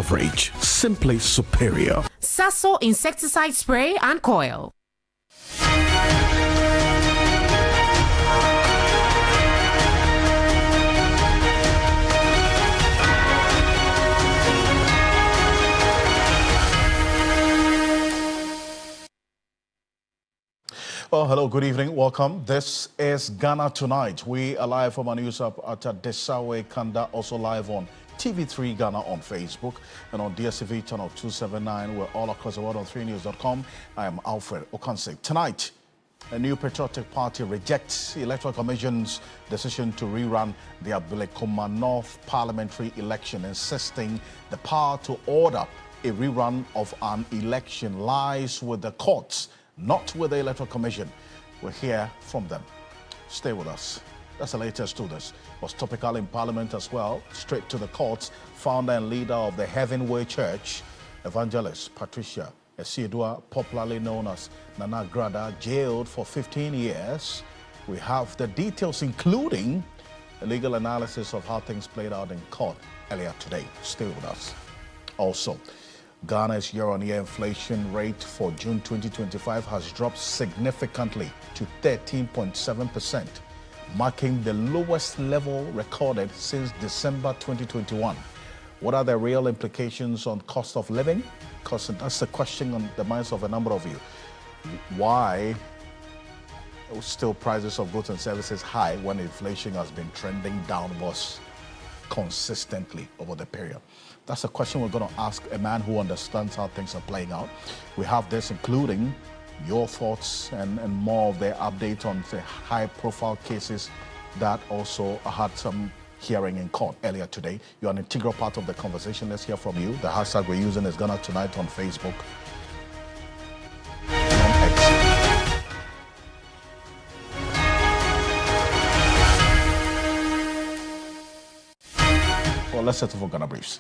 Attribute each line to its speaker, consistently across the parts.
Speaker 1: coverage, simply superior.
Speaker 2: Sasso insecticide spray and coil.
Speaker 3: Well, hello, good evening, welcome. This is Ghana Tonight. We are live from our news up at Desawe Kanda, also live on TV3 Ghana on Facebook and on DSTV channel 279. We're all across the world on 3news.com. I am Alfred Ocansey. Tonight, a new patriotic party rejects the Electoral Commission's decision to rerun the Ablekuma North Parliamentary election, insisting the power to order a rerun of an election lies with the courts, not with the Electoral Commission. We'll hear from them. Stay with us. That's the latest to this. Was topical in Parliament as well. Straight to the courts. Founder and leader of the Heaven Way Church, Evangelist Patricia Esiedua, popularly known as Nana Agradaa, jailed for 15 years. We have the details, including a legal analysis of how things played out in court earlier today. Stay with us. Also, Ghana's year-on-year inflation rate for June 2025 has dropped significantly to 13.7%, marking the lowest level recorded since December 2021. What are the real implications on cost of living? Because that's the question on the minds of a number of you. Why are still prices of goods and services high when inflation has been trending downwards consistently over the period? That's a question we're going to ask a man who understands how things are playing out. We have this, including your thoughts and more of their update on the high-profile cases that also had some hearing in court earlier today. You're an integral part of the conversation. Let's hear from you. The hashtag we're using is Ghana Tonight on Facebook. Well, let's settle for Ghana Briefs.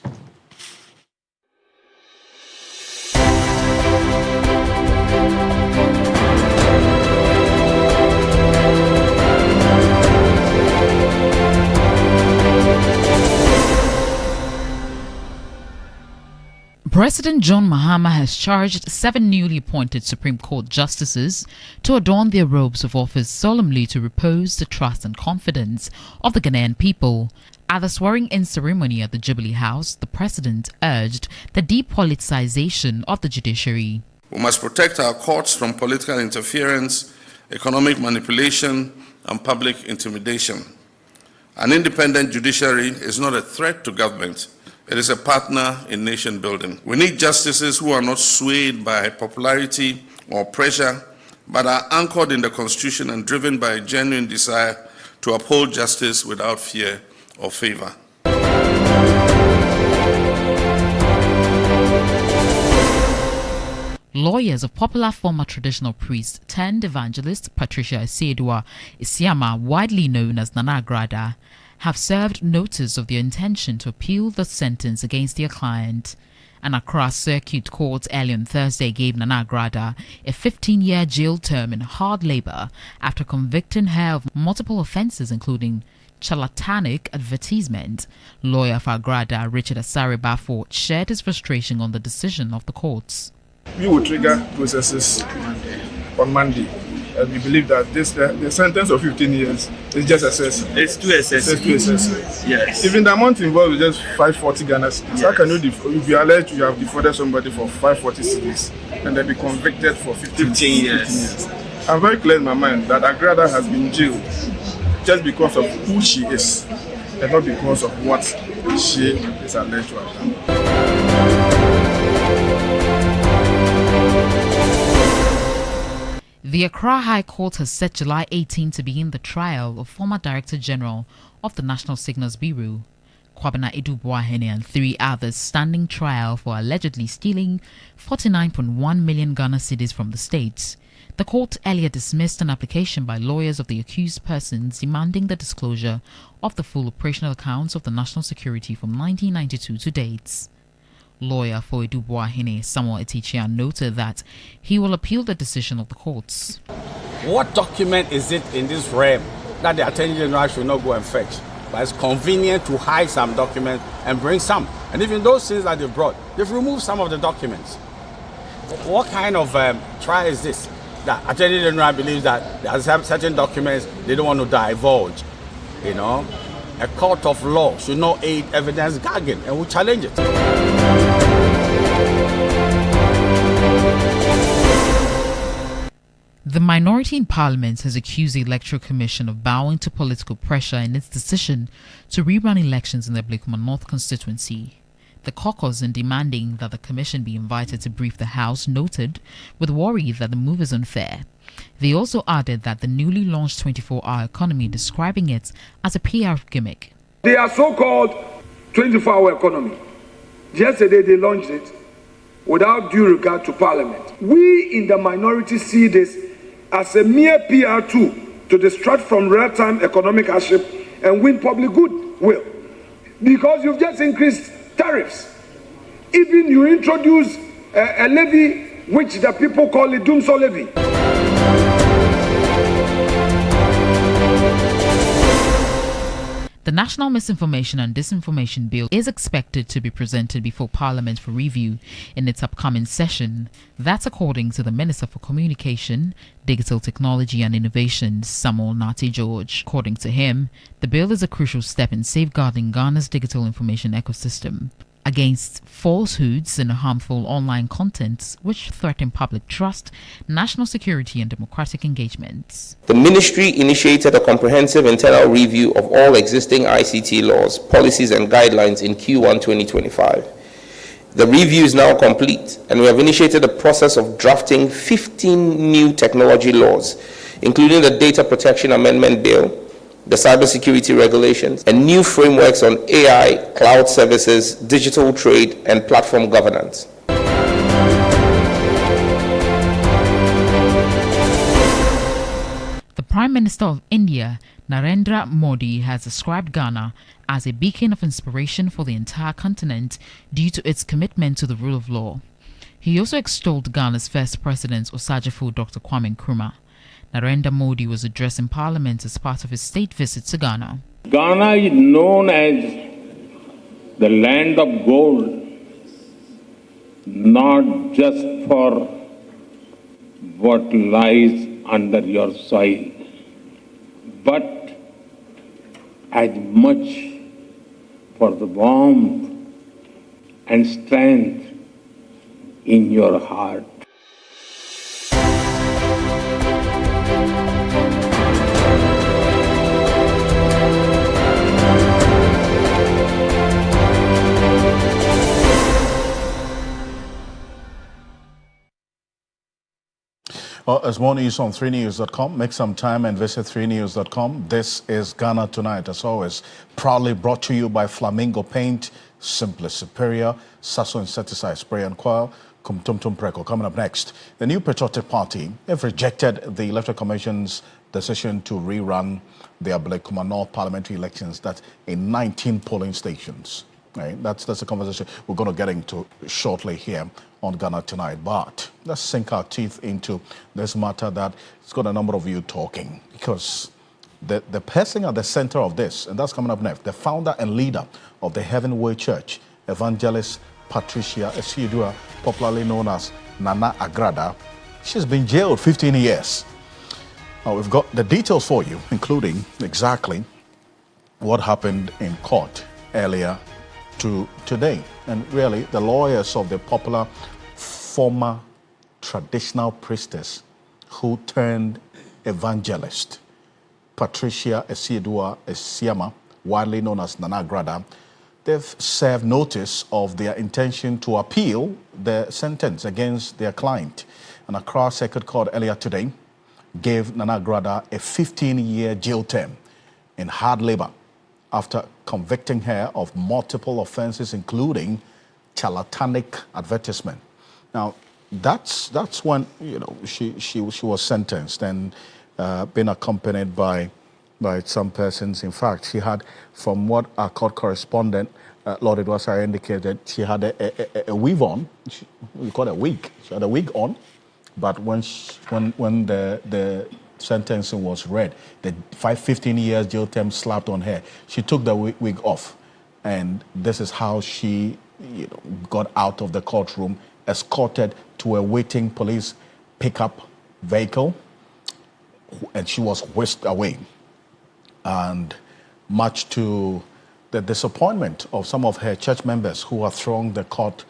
Speaker 4: President John Mahama has charged 7 newly appointed Supreme Court justices to adorn their robes of office solemnly to repose the trust and confidence of the Ghanaian people. At the swearing-in ceremony at the Jubilee House, the president urged the depoliticization of the judiciary.
Speaker 5: We must protect our courts from political interference, economic manipulation, and public intimidation. An independent judiciary is not a threat to government. It is a partner in nation building. We need justices who are not swayed by popularity or pressure, but are anchored in the Constitution and driven by a genuine desire to uphold justice without fear or favor.
Speaker 4: Lawyers of popular former traditional priest turned evangelist Patricia Esiedua Isiama, widely known as Nana Agradaa, have served notice of their intention to appeal the sentence against their client. An Accra Circuit Court early on Thursday gave Nana Agradaa a 15-year jail term in hard labor after convicting her of multiple offences, including charlatanic advertisement. Lawyer for Agradaa, Richard Asare Bafo, shared his frustration on the decision of the courts.
Speaker 6: We will trigger processes on Monday. And we believe that the sentence of 15 years is just excessive.
Speaker 7: It's too excessive.
Speaker 6: It's too excessive.
Speaker 7: Yes.
Speaker 6: Even the amount involved is just 540 Ghana cedis.
Speaker 7: Yes.
Speaker 6: How can you, if you allege you have defrauded somebody for 540 cedis and then be convicted for 15 years? I'm very clear in my mind that Agradaa has been jailed just because of who she is and not because of what she is alleged to have done.
Speaker 4: The Accra High Court has set July 18 to begin the trial of former Director General of the National Signals Bureau, Kwabena Idu-Boahene, and 3 others standing trial for allegedly stealing 49.1 million Ghana cedis from the state. The court earlier dismissed an application by lawyers of the accused persons demanding the disclosure of the full operational accounts of the national security from 1992 to date. Lawyer for Idu-Boahene, Samuel Etichia, noted that he will appeal the decision of the courts.
Speaker 8: What document is it in this realm that the Attorney General should not go and fetch?
Speaker 7: But it's convenient to hide some documents and bring some. And even those things that they've brought, they've removed some of the documents. What kind of trial is this? That Attorney General believes that there are certain documents they don't want to divulge. You know, a court of law should not aid evidence gathering, and we challenge it.
Speaker 4: The minority in Parliament has accused the Electoral Commission of bowing to political pressure in its decision to rerun elections in the Blakema North constituency. The caucus, in demanding that the commission be invited to brief the House, noted with worry that the move is unfair. They also added that the newly launched 24-hour economy, describing it as a PR gimmick.
Speaker 8: They are so-called 24-hour economy. Yesterday they launched it without due regard to Parliament. We in the minority see this as a mere PR tool to distract from real-time economic hardship and win public goodwill. Because you've just increased tariffs. Even you introduce a levy which the people call a doomsday levy.
Speaker 4: The National Misinformation and Disinformation Bill is expected to be presented before Parliament for review in its upcoming session. That's according to the Minister for Communication, Digital Technology and Innovation, Samuel Nati George. According to him, the bill is a crucial step in safeguarding Ghana's digital information ecosystem against falsehoods and harmful online content which threaten public trust, national security and democratic engagements.
Speaker 9: The ministry initiated a comprehensive internal review of all existing ICT laws, policies and guidelines in Q1 2025. The review is now complete, and we have initiated a process of drafting 15 new technology laws, including the Data Protection Amendment Bill, the cybersecurity regulations, and new frameworks on AI, cloud services, digital trade, and platform governance.
Speaker 4: The Prime Minister of India, Narendra Modi, has described Ghana as a beacon of inspiration for the entire continent due to its commitment to the rule of law. He also extolled Ghana's first president, Osajifo Dr. Kwame Nkrumah. Narendra Modi was addressing Parliament as part of his state visit to Ghana.
Speaker 10: Ghana is known as the land of gold, not just for what lies under your soil, but as much for the warmth and strength in your heart.
Speaker 3: As more news on 3news.com, make some time and visit 3news.com. This is Ghana Tonight, as always, proudly brought to you by Flamingo Paint, Simply Superior, Sasso Insecticide Spray and Coil, Kumtumtum Preko. Coming up next, the new Patriotic Party have rejected the Electoral Commission's decision to rerun their Blakema North parliamentary elections, that's in 19 polling stations. Right? That's a conversation we're going to get into shortly here on Ghana Tonight. But let's sink our teeth into this matter that has got a number of you talking, because the person at the center of this, and that's coming up next, the founder and leader of the Heaven Way Church, Evangelist Patricia Esiedua, popularly known as Nana Agradaa, she's been jailed 15 years. Now, we've got the details for you, including exactly what happened in court earlier today. And really, the lawyers of the popular former traditional priestess who turned evangelist, Patricia Esiedua Esiama, widely known as Nana Agradaa, they've served notice of their intention to appeal the sentence against their client. An Accra Circuit Court earlier today gave Nana Agradaa a 15-year jail term in hard labor after convicting her of multiple offenses, including charlatanic advertisement. Now, that's when she was sentenced and been accompanied by some persons. In fact, she had, from what our court correspondent Lord Edwasari indicated, she had a weave on. We call it a wig. She had a wig on, but when the sentencing was read, the 15 years jail term slapped on her. She took the wig off, and this is how she got out of the courtroom, escorted to a waiting police pickup vehicle, and she was whisked away. And much to the disappointment of some of her church members who are thronged the court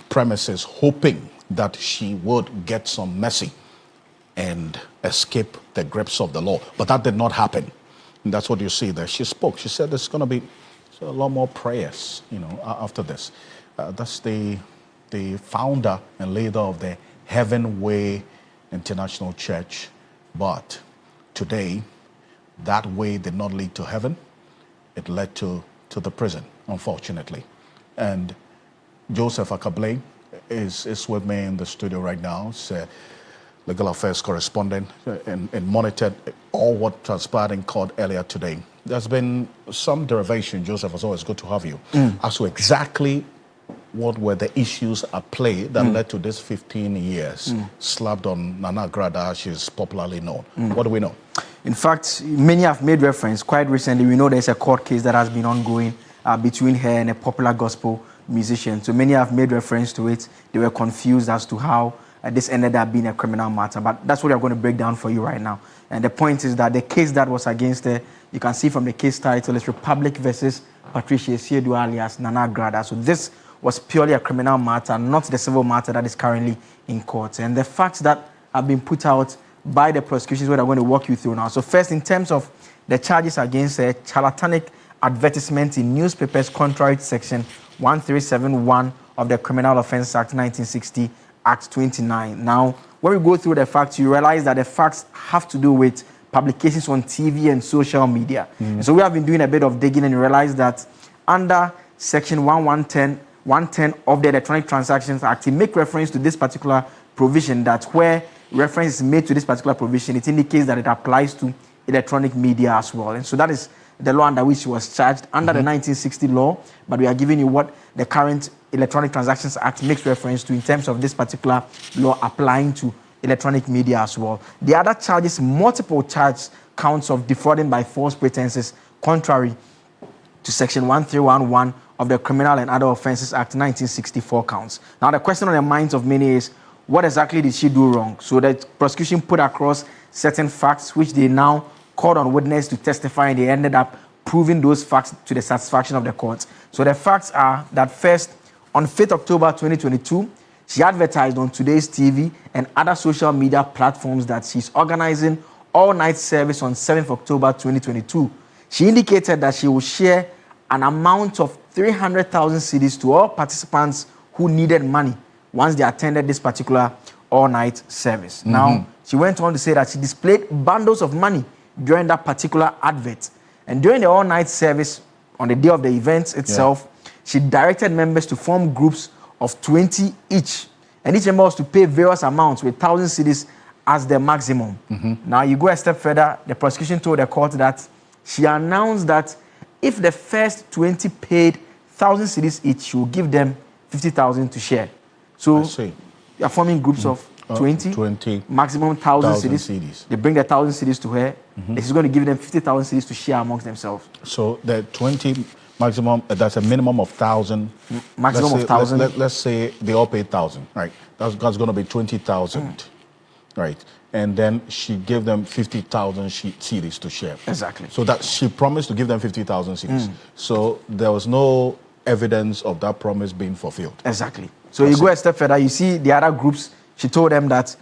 Speaker 3: premises, hoping that she would get some mercy and escape the grips of the law. But that did not happen. And that's what you see there. She spoke. She said there's going to be a lot more prayers, after this. That's the founder and leader of the Heaven Way International Church. But today, that way did not lead to heaven. It led to the prison, unfortunately. And Joseph Akable is with me in the studio right now. He's a legal affairs correspondent and monitored all what transpired in court earlier today. There's been some derivation, Joseph, it's always good to have you, as to exactly what were the issues at play that led to this 15 years slapped on Nana Agradaa, she's popularly known. What do we know?
Speaker 11: In fact, many have made reference. Quite recently, we know there's a court case that has been ongoing between her and a popular gospel musician. So many have made reference to it. They were confused as to how this ended up being a criminal matter. But that's what we're going to break down for you right now. And the point is that the case that was against her, you can see from the case title, is Republic versus Patricia Siedu alias Nana Agradaa. So this was purely a criminal matter, not the civil matter that is currently in court. And the facts that have been put out by the prosecution is what I'm going to walk you through now. So first, in terms of the charges against a charlatanic advertisement in newspapers contrary to Section 1371 of the Criminal Offence Act 1960, Act 29. Now, when we go through the facts, you realize that the facts have to do with publications on TV and social media. So we have been doing a bit of digging and realize that under Section 110 of the Electronic Transactions Act, it makes reference to this particular provision, that where reference is made to this particular provision, it indicates that it applies to electronic media as well. And so that is the law under which she was charged under the 1960 law, but we are giving you what the current Electronic Transactions Act makes reference to in terms of this particular law applying to electronic media as well. The other charges, multiple charge counts of defrauding by false pretenses, contrary to Section 1311 of the Criminal and Other Offences Act 1964 counts. Now the question on the minds of many is, what exactly did she do wrong? So the prosecution put across certain facts which they now called on witness to testify, and they ended up proving those facts to the satisfaction of the court. So the facts are that first, on 5th October 2022, she advertised on Today's TV and other social media platforms that she's organizing all-night service on 7th October 2022. She indicated that she will share an amount of 300,000 cedis to all participants who needed money once they attended this particular all-night service. Now, she went on to say that she displayed bundles of money during that particular advert. And during the all-night service, on the day of the event itself, she directed members to form groups of 20 each. And each member was to pay various amounts with 1,000 cedis as the maximum. Now, you go a step further, the prosecution told the court that she announced that if the first 20 paid 1,000 cedis each, she will give them 50,000 to share. So you are forming groups of 20, maximum 1,000 cedis. They bring the 1,000 cedis to her. She's going to give them 50,000 cedis to share amongst themselves.
Speaker 3: So the 20 maximum, that's a minimum of 1,000.
Speaker 11: Maximum of 1,000.
Speaker 3: Let's say they all paid 1,000, right? That's going to be 20,000, right? And then she gave them 50,000 cedis to share.
Speaker 11: Exactly.
Speaker 3: So that she promised to give them 50,000 cedis. So there was no evidence of that promise being fulfilled.
Speaker 11: Exactly. So you go a step further, you see the other groups, she told them that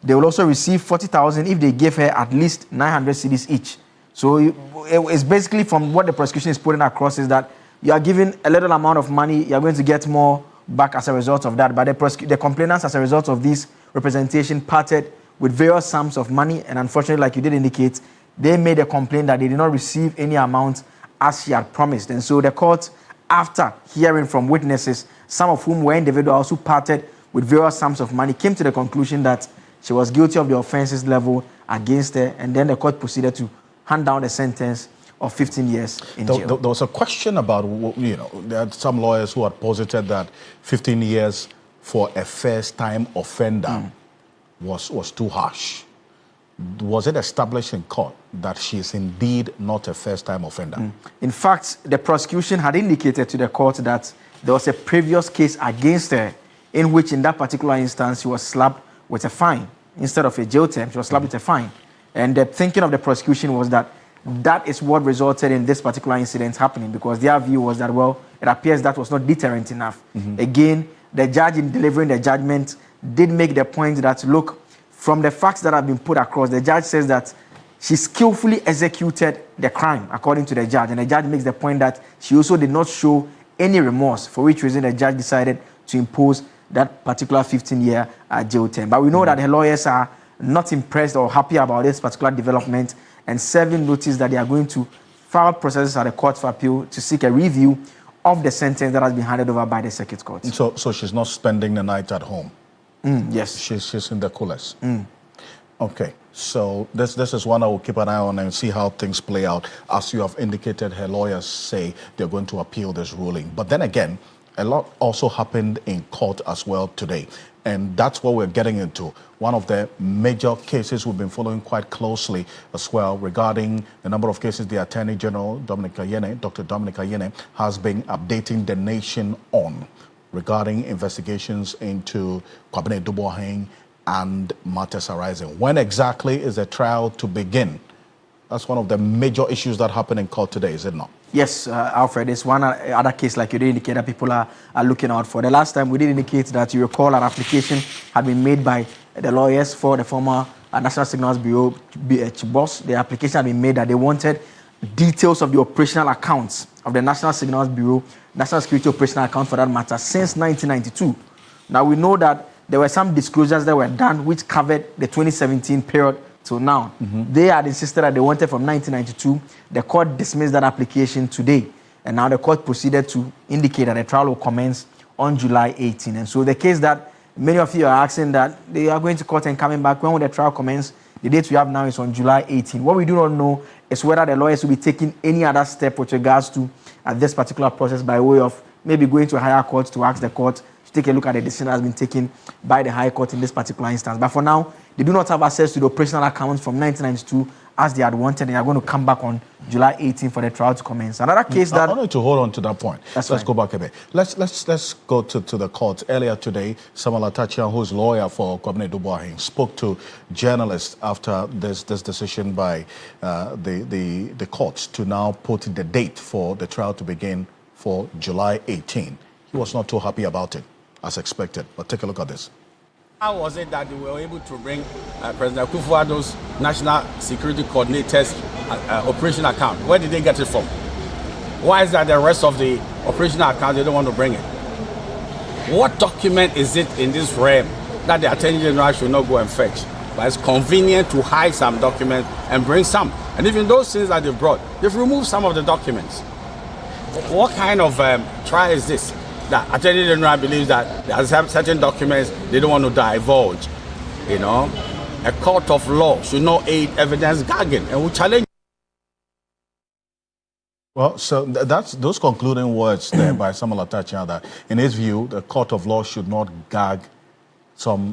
Speaker 11: they will also receive 40,000 if they give her at least 900 cedis each. So it's basically, from what the prosecution is putting across, is that you are giving a little amount of money, you are going to get more back as a result of that. But the complainants, as a result of this representation, parted with various sums of money. And unfortunately, like you did indicate, they made a complaint that they did not receive any amount as she had promised. And so the court, after hearing from witnesses, some of whom were individuals who parted with various sums of money, came to the conclusion that she was guilty of the offences level against her. And then the court proceeded to hand down the sentence of 15 years in jail.
Speaker 3: There was a question about, there are some lawyers who had posited that 15 years for a first-time offender was too harsh. was it established in court that she is indeed not a first-time offender?
Speaker 11: In fact, the prosecution had indicated to the court that there was a previous case against her in which, in that particular instance, she was slapped with a fine. Instead of a jail term, she was slapped with a fine. And the thinking of the prosecution was that that is what resulted in this particular incident happening, because their view was that, well, it appears that was not deterrent enough. Again, the judge, in delivering the judgment, did make the point that, look, from the facts that have been put across, the judge says that she skillfully executed the crime, according to the judge. And the judge makes the point that she also did not show any remorse, for which reason the judge decided to impose that particular 15-year jail term. But we know that her lawyers are not impressed or happy about this particular development, and serving notice that they are going to file processes at the Court of Appeal to seek a review of the sentence that has been handed over by the Circuit Court.
Speaker 3: So she's not spending the night at home?
Speaker 11: Yes.
Speaker 3: She's in the coolest. Okay, so this is one I will keep an eye on and see how things play out. As you have indicated, her lawyers say they're going to appeal this ruling. But then again, a lot also happened in court as well today. And that's what we're getting into. One of the major cases we've been following quite closely as well, regarding the number of cases the Attorney General, Dr. Dominic Ayene, has been updating the nation on, regarding investigations into Kwabena Duboahene and matters arising. When exactly is the trial to begin? That's one of the major issues that happened in court today, is it not?
Speaker 11: Yes, Alfred, it's one other case, like you did indicate, that people are looking out for. The last time we did indicate that, you recall, an application had been made by the lawyers for the former National Signals Bureau boss. The application had been made that they wanted details of the operational accounts of the National Signals Bureau, National Security Operational Account for that matter, since 1992. Now, we know that there were some disclosures that were done which covered the 2017 period till now. They had insisted that they wanted from 1992. The court dismissed that application today. And now the court proceeded to indicate that the trial will commence on July 18. And so the case that many of you are asking that they are going to court and coming back, when will the trial commence? The date we have now is on July 18. What we do not know is whether the lawyers will be taking any other step with regards to this particular process, by way of maybe going to a higher court to ask the court to take a look at the decision that has been taken by the High Court in this particular instance. But for now, they do not have access to the operational accounts from 1992 as they had wanted. They are going to come back on July 18 for the trial to commence. Another case that...
Speaker 3: I wanted to hold on to that point.
Speaker 11: Let's
Speaker 3: go back a bit. Let's go to the court. Earlier today, Samuel Atachian, who's lawyer for Kwabena Duboahene, spoke to journalists after this decision by the courts to now put the date for the trial to begin for July 18. He was not too happy about it, as expected. But take a look at this.
Speaker 7: How was it that they were able to bring President Akufo-Addo's National Security Coordinator's operation account? Where did they get it from? Why is that the rest of the operational account, they don't want to bring it? What document is it in this realm that the Attorney General should not go and fetch? But it's convenient to hide some documents and bring some. And even those things that they've brought, they've removed some of the documents. What kind of trial is this? The Attorney General believes that there are certain documents they don't want to divulge. You know, a court of law should not aid evidence gagging, and will challenge.
Speaker 3: Well, so that's those concluding words there by Samuel Atachian, that in his view, the court of law should not gag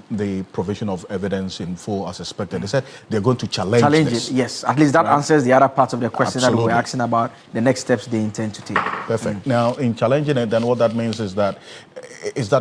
Speaker 3: the provision of evidence in full as expected. They said they're going to challenge this.
Speaker 11: It, yes. At least that answers the other parts of the question
Speaker 3: Absolutely.
Speaker 11: that we were asking about the next steps they intend to take.
Speaker 3: Perfect. Now, in challenging it, then what that means is that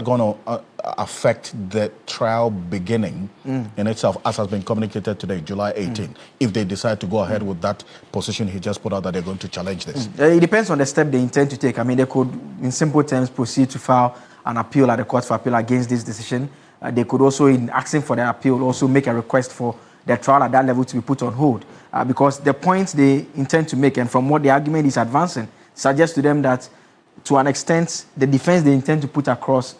Speaker 3: going to affect the trial beginning in itself, as has been communicated today, July 18, if they decide to go ahead with that position he just put out that they're going to challenge this?
Speaker 11: It depends on the step they intend to take. I mean, they could, in simple terms, proceed to file an appeal at the Court of Appeal against this decision. They could also, in asking for the appeal, also make a request for the trial at that level to be put on hold. Because the points they intend to make, and from what the argument is advancing, suggests to them that, to an extent, the defense they intend to put across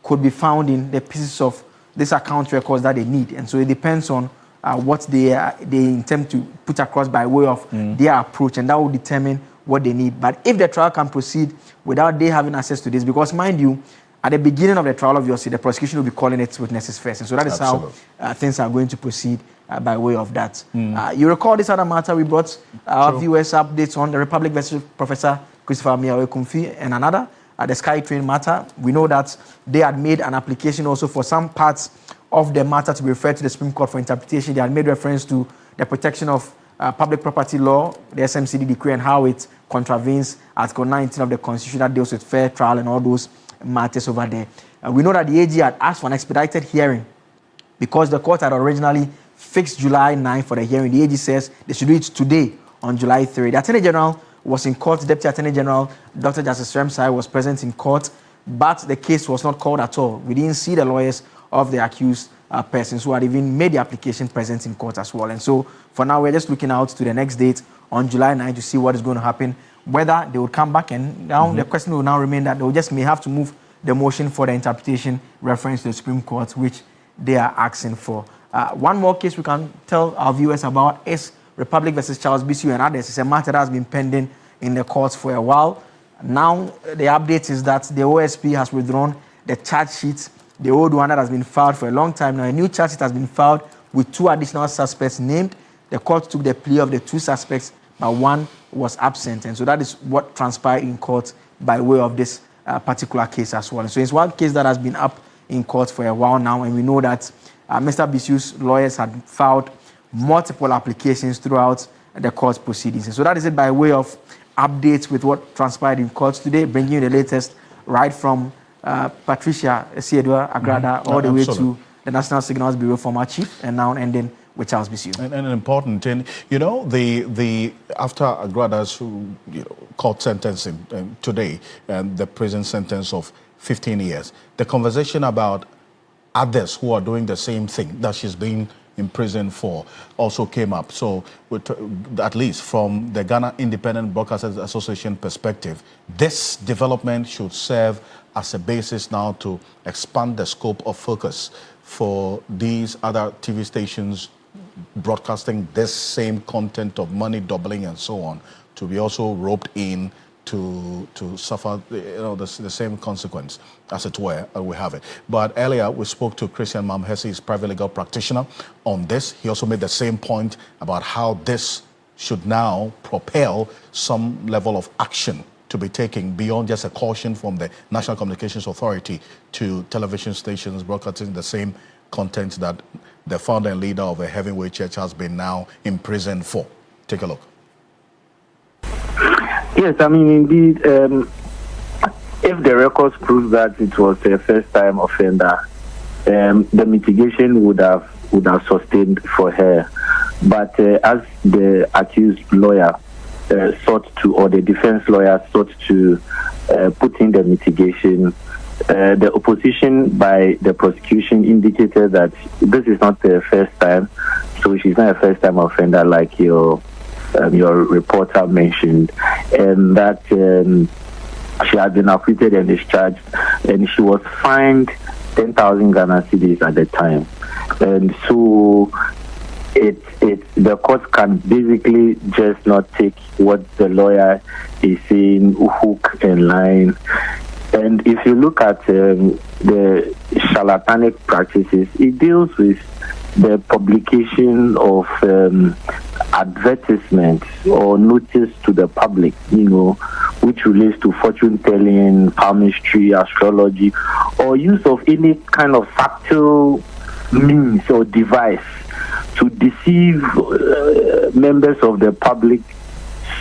Speaker 11: could be found in the pieces of this account records that they need. And so it depends on what they intend to put across by way of their approach, and that will determine what they need. But if the trial can proceed without they having access to this, because mind you, at the beginning of the trial, obviously, the prosecution will be calling its witnesses first. And so that is how things are going to proceed by way of that. You recall this other matter we brought our viewers updates on, the Republic versus Professor Christopher Miawe-Kumfi and another, the SkyTrain matter. We know that they had made an application also for some parts of the matter to be referred to the Supreme Court for interpretation. They had made reference to the protection of public property law, the SMCD decree, and how it contravenes Article 19 of the Constitution that deals with fair trial and all those matters over there. We know that the AG had asked for an expedited hearing because the court had originally fixed July 9 for the hearing. The AG says they should do it today on July 3. The Attorney General was in court. Deputy Attorney General Dr. Justice Remsai was present in court, but the case was not called at all. We didn't see the lawyers of the accused persons who had even made the application present in court as well. And so for now, we're just looking out to the next date on July 9 to see what is going to happen, whether they would come back. And now the question will now remain that they will just may have to move the motion for the interpretation reference to the Supreme Court, which they are asking for. One more case we can tell our viewers about is Republic versus Charles Bisu and others. It's a matter that has been pending in the courts for a while. Now, the update is that the OSP has withdrawn the charge sheet, the old one that has been filed for a long time now. A new charge sheet has been filed with 2 additional suspects named. The court took the plea of the 2 suspects, but 1 was absent. And so that is what transpired in court by way of this particular case as well. And so it's one case that has been up in court for a while now, and we know that Mr. Bisu's lawyers had filed multiple applications throughout the court proceedings. And so that is it by way of updates with what transpired in court today, bringing you the latest right from Patricia Esiedua Agradaa all the way to the National Signals Bureau former chief, and now ending with Charles Bisu.
Speaker 3: And important, and you know, the after Agrada's court sentencing today, and the prison sentence of 15 years, the conversation about others who are doing the same thing that she's being imprisoned for also came up. So, at least from the Ghana Independent Broadcasters Association perspective, this development should serve as a basis now to expand the scope of focus for these other TV stations broadcasting this same content of money doubling and so on, to be also roped in to suffer the same consequence, as it were. We have it. But earlier we spoke to Christian Mamhesi, his private legal practitioner, on this. He also made the same point about how this should now propel some level of action to be taken beyond just a caution from the National Communications Authority to television stations broadcasting the same content that the founder and leader of a heavyweight church has been now imprisoned for. Take a look.
Speaker 12: Yes, I mean, indeed, if the records prove that it was a first-time offender, the mitigation would have sustained for her. But as the accused lawyer sought to, or the defense lawyer sought to put in the mitigation, the opposition by the prosecution indicated that this is not the first time, so she's not a first-time offender like your reporter mentioned, and that she had been acquitted and discharged, and she was fined 10,000 Ghana cedis at the time. And so the court can basically just not take what the lawyer is saying hook and line. And if you look at the charlatanic practices, it deals with the publication of advertisements or notice to the public, which relates to fortune telling, palmistry, astrology, or use of any kind of factual means or device to deceive members of the public,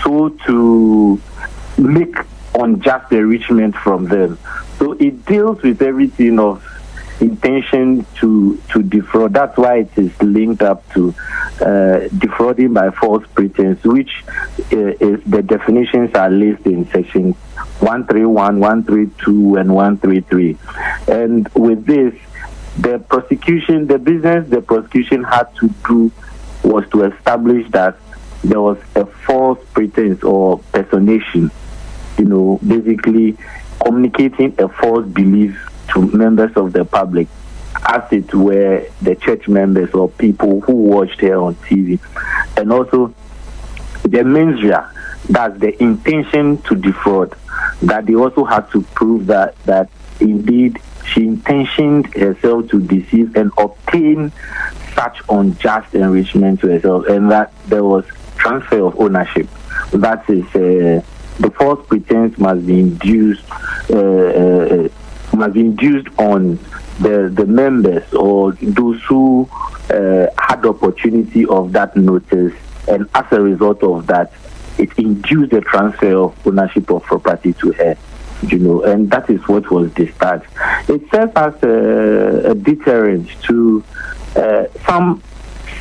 Speaker 12: so to make unjust enrichment from them. So it deals with everything of intention to defraud. That's why it is linked up to defrauding by false pretense, which is the definitions are listed in section 131, 132, and 133. And with this, the prosecution had to do was to establish that there was a false pretense or personation, basically communicating a false belief to members of the public, as it were the church members or people who watched her on TV. And also the mens rea, that's the intention to defraud, that they also had to prove that indeed she intentioned herself to deceive and obtain such unjust enrichment to herself, and that there was transfer of ownership. That is, the false pretense must be induced on the members or those who had the opportunity of that notice, and as a result of that, it induced the transfer of ownership of property to her, and that is what was discharged. It serves as a deterrent to some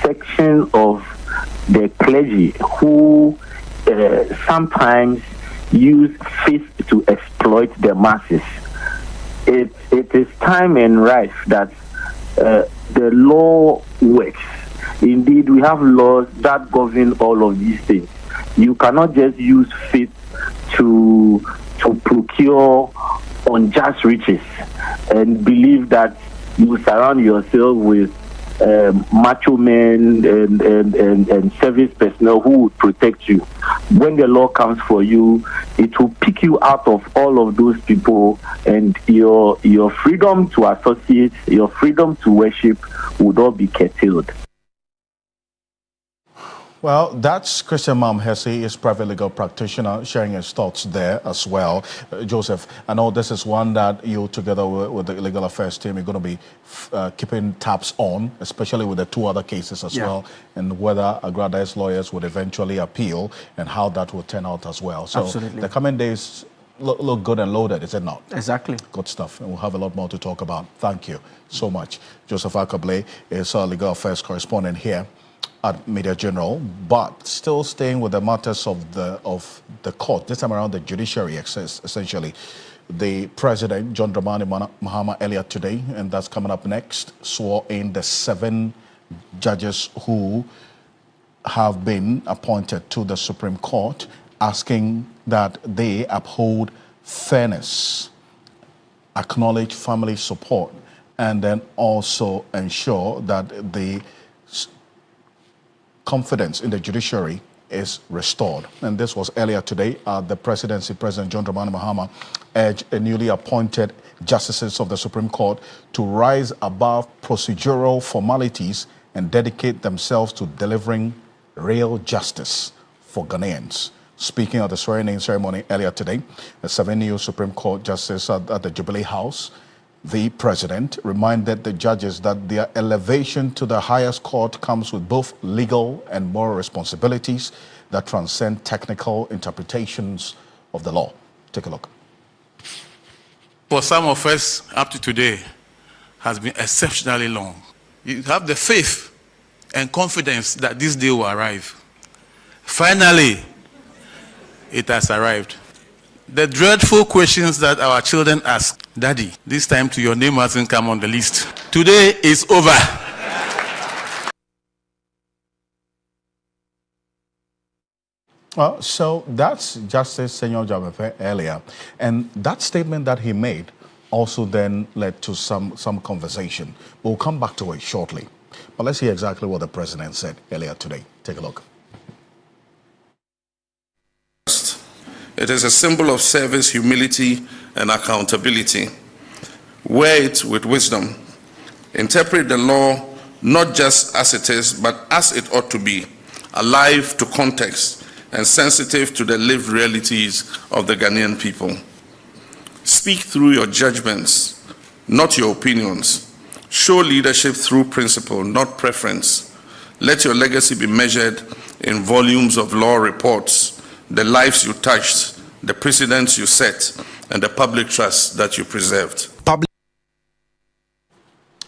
Speaker 12: section of the clergy who sometimes use faith to exploit the masses. It is time and rife that the law works. Indeed, we have laws that govern all of these things. You cannot just use faith to procure unjust riches and believe that you surround yourself with macho men and service personnel who would protect you. When the law comes for you, it will pick you out of all of those people, and your freedom to associate, your freedom to worship would all be curtailed.
Speaker 3: Well, that's Christian Mamhesi, is private legal practitioner, sharing his thoughts there as well. Joseph, I know this is one that you, together with the legal affairs team, are going to be keeping tabs on, especially with the two other cases as well, and whether Agrada's lawyers would eventually appeal and how that will turn out as well. So
Speaker 11: absolutely.
Speaker 3: The coming days look good and loaded, is it not?
Speaker 11: Exactly.
Speaker 3: Good stuff. And we'll have a lot more to talk about. Thank you so much. Joseph Akable is our legal affairs correspondent here at Media General, but still staying with the matters of the court, this time around the judiciary, essentially. The president, John Dramani Mahama, earlier today, and that's coming up next, swore in the 7 judges who have been appointed to the Supreme Court, asking that they uphold fairness, acknowledge family support, and then also ensure that the confidence in the judiciary is restored. And this was earlier today. The presidency, President John Dramani Mahama, urged the newly appointed justices of the Supreme Court to rise above procedural formalities and dedicate themselves to delivering real justice for Ghanaians. Speaking at the swearing-in ceremony earlier today, the 7 new Supreme Court justices at the Jubilee House, the president reminded the judges that their elevation to the highest court comes with both legal and moral responsibilities that transcend technical interpretations of the law. Take a look.
Speaker 13: For some of us, up to today, has been exceptionally long. You have the faith and confidence that this day will arrive. Finally, it has arrived. The dreadful questions that our children ask, Daddy, this time your name hasn't come on the list. Today is over.
Speaker 3: Well, so that's Justice Senor Dzamefe earlier. And that statement that he made also then led to some conversation. We'll come back to it shortly. But let's hear exactly what the president said earlier today. Take a look.
Speaker 5: It is a symbol of service, humility, and accountability. Wear it with wisdom. Interpret the law not just as it is, but as it ought to be, alive to context and sensitive to the lived realities of the Ghanaian people. Speak through your judgments, not your opinions. Show leadership through principle, not preference. Let your legacy be measured in volumes of law reports, the lives you touched, the precedents you set, and the public trust that you preserved.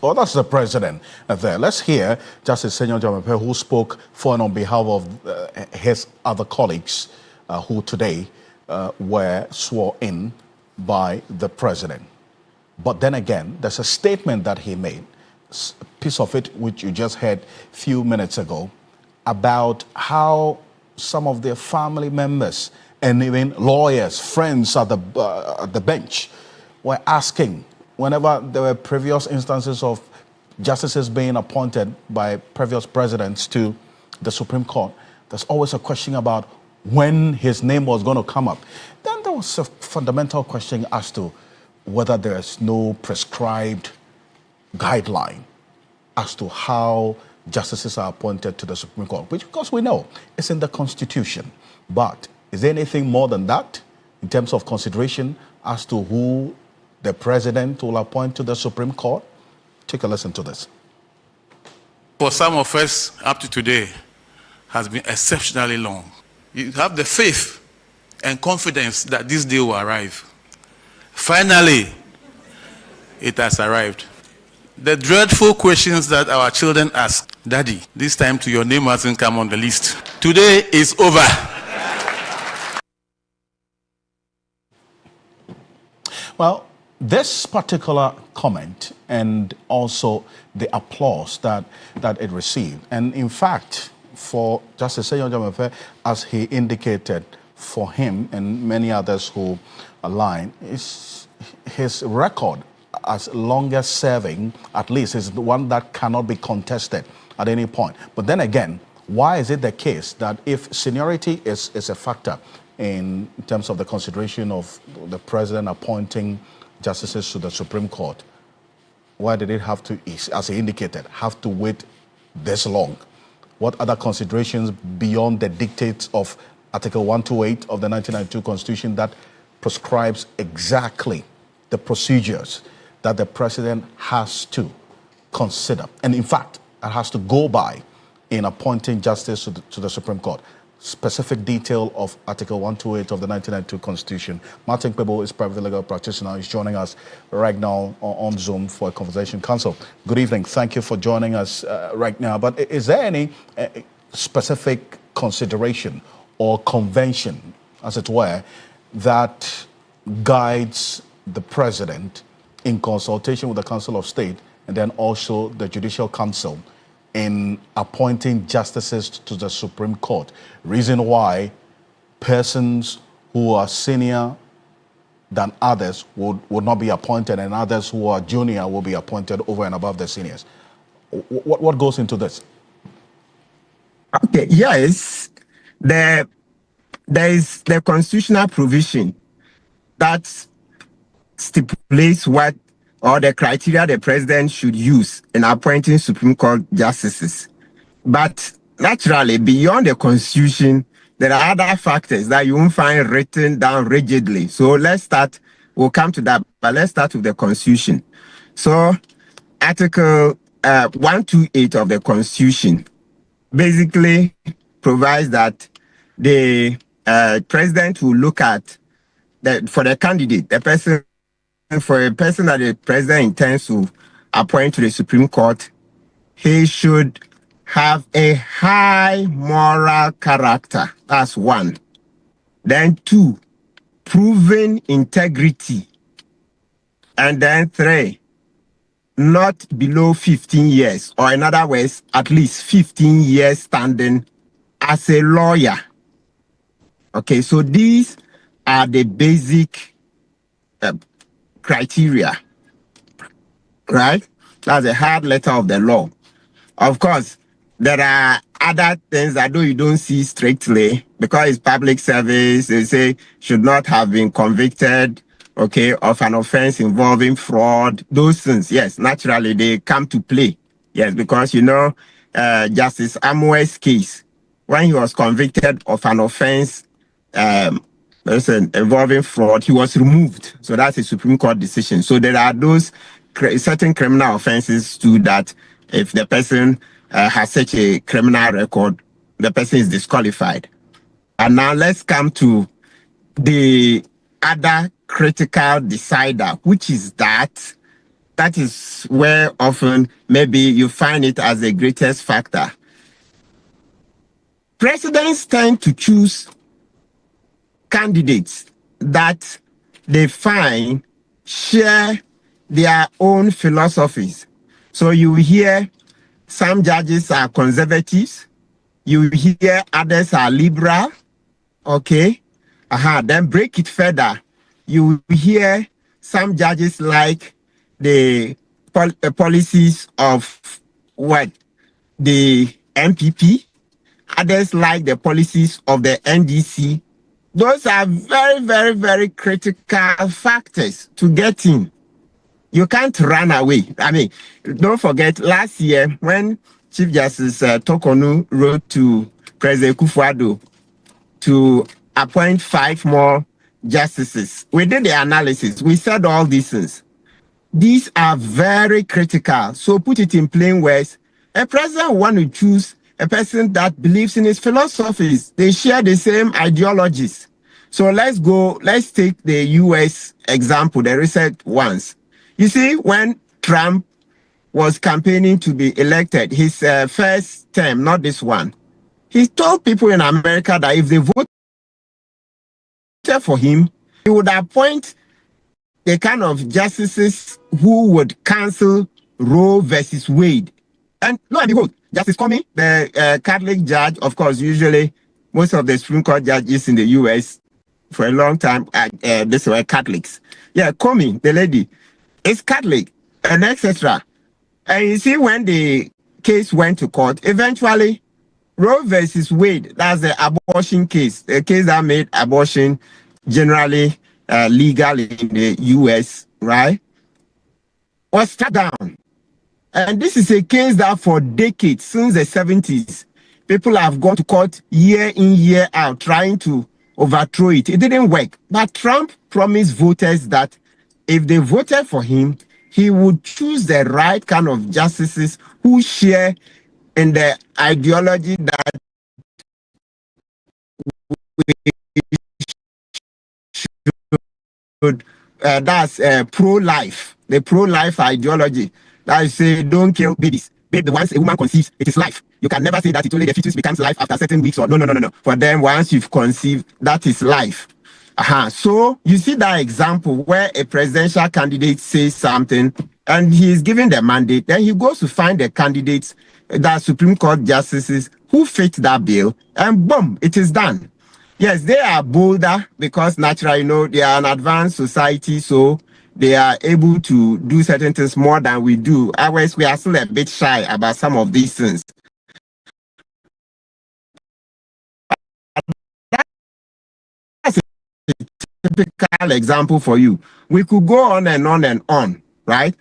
Speaker 3: Well, that's the president there. Let's hear Justice Senor Dzamefe, who spoke for and on behalf of his other colleagues who today were sworn in by the president. But then again, there's a statement that he made, a piece of it which you just heard a few minutes ago, about how some of their family members and even lawyers, friends at the bench were asking, whenever there were previous instances of justices being appointed by previous presidents to the Supreme Court, there's always a question about when his name was going to come up. Then there was a fundamental question as to whether there's no prescribed guideline as to how justices are appointed to the Supreme Court, which, of course, we know is in the Constitution. But is there anything more than that in terms of consideration as to who the president will appoint to the Supreme Court? Take a listen to this.
Speaker 13: For some of us, up to today, has been exceptionally long. You have the faith and confidence that this day will arrive. Finally, it has arrived. The dreadful questions that our children ask, Daddy, this time to your name hasn't come on the list. Today is over.
Speaker 3: Well, this particular comment and also the applause that it received, and in fact, for Justice Dzamefe, as he indicated, for him and many others who align, is his record as longest serving, at least, is the one that cannot be contested at any point. But then again, why is it the case that if seniority is a factor in terms of the consideration of the president appointing justices to the Supreme Court, why did it have to, as he indicated, have to wait this long? What other considerations beyond the dictates of Article 128 of the 1992 Constitution that prescribes exactly the procedures that the president has to consider, and in fact, it has to go by in appointing justice to the Supreme Court? Specific detail of Article 128 of the 1992 Constitution. Martin Kpebo is private legal practitioner. He's joining us right now on Zoom for a conversation. Counsel, good evening. Thank you for joining us right now. But is there any specific consideration or convention, as it were, that guides the president in consultation with the Council of State and then also the Judicial Council in appointing justices to the Supreme Court? Reason why persons who are senior than others would not be appointed, and others who are junior will be appointed over and above the seniors. What goes into this?
Speaker 14: Okay, yes, there is the constitutional provision that stipulates what or the criteria the president should use in appointing Supreme Court justices. But naturally, beyond the Constitution, there are other factors that you won't find written down rigidly. So we'll come to that, but let's start with the Constitution. So Article 128 of the Constitution basically provides that the president will look at, for the candidate, for a person that the president intends to appoint to the Supreme Court, he should have a high moral character. That's one. Then two, proven integrity. And then three, not below 15 years, or in other words, at least 15 years standing as a lawyer. Okay, so these are the basic criteria, right? That's a hard letter of the law. Of course, there are other things that though you don't see strictly, because it's public service, they say should not have been convicted, okay, of an offense involving fraud. Those things, yes, naturally they come to play. Yes, because Justice Amoe's case, when he was convicted of an offense involving fraud, he was removed. So that's a Supreme Court decision. So there are those certain criminal offenses too that if the person has such a criminal record, the person is disqualified. And now let's come to the other critical decider, which is that is where often maybe you find it as the greatest factor. Presidents tend to choose candidates that they find share their own philosophies. So you hear some judges are conservatives, you hear others are liberal, okay? Then break it further. You hear some judges like the policies of the MPP, others like the policies of the NDC. Those are very, very, very critical factors to get in. You can't run away. I mean, don't forget last year when Chief Justice Tokonu wrote to President Kufuor to appoint 5 more justices. We did the analysis. We said all these things. these are very critical. So put it in plain words, a president want to choose a person that believes in his philosophies. They share the same ideologies. So let's take the US example, the recent ones. You see, when Trump was campaigning to be elected, his first term, not this one, he told people in America that if they voted for him, he would appoint the kind of justices who would cancel Roe versus Wade. And lo and behold, Justice Comey, the Catholic judge, of course, usually most of the Supreme Court judges in the US for a long time, these were Catholics. Yeah, Comey, the lady, is Catholic, and etc. And you see, when the case went to court, eventually, Roe versus Wade, that's the abortion case, the case that made abortion generally legal in the US, right, was struck down. And this is a case that for decades, since the 70s, people have gone to court year in, year out, trying to overthrow it. It didn't work. But Trump promised voters that if they voted for him, he would choose the right kind of justices who share in the ideology that that's pro-life, the pro-life ideology. That is say, don't kill babies. Baby, once a woman conceives, it is life. You can never say that it only the fetus becomes life after certain weeks or no. For them, once you've conceived, that is life. So you see that example where a presidential candidate says something and he is given the mandate, then he goes to find the candidates, the Supreme Court justices who fit that bill, and boom, it is done. Yes, they are bolder because naturally, they are an advanced society, so they are able to do certain things more than we do. Otherwise, we are still a bit shy about some of these things. That's a typical example for you. We could go on and on and on, right?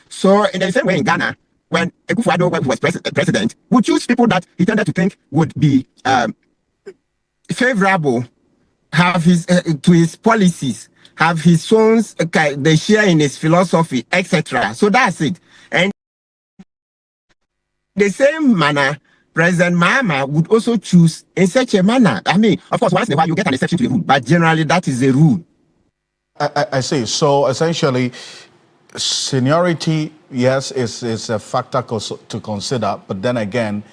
Speaker 14: So in the same way in Ghana, when Akufo-Addo was president, we choose people that he tended to think would be favorable, have his to his policies, have his sons, they share in his philosophy, etc. So that's it. And the same manner, President Mahama would also choose in such a manner. I mean, of course, once in a while you get an exception to the rule, but generally that is the rule.
Speaker 3: I see. So essentially, seniority, yes, is a factor to consider, but then again,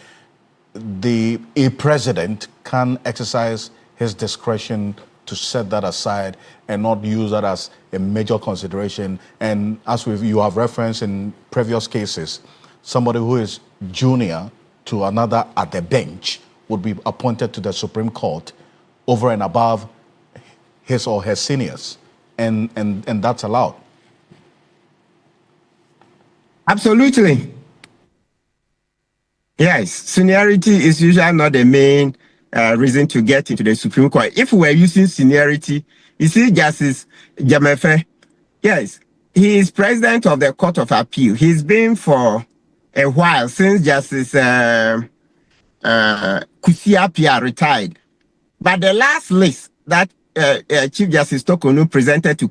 Speaker 3: a president can exercise his discretion to set that aside and not use that as a major consideration. And as you have referenced in previous cases, somebody who is junior to another at the bench would be appointed to the Supreme Court over and above his or her seniors, and that's allowed.
Speaker 14: Absolutely. Yes, seniority is usually not the main reason to get into the Supreme Court. If we were using seniority, you see Justice Dzamefe, yes, he is president of the Court of Appeal. He's been for a while, since Justice Kusiapia retired. But the last list that Chief Justice Tokonu presented to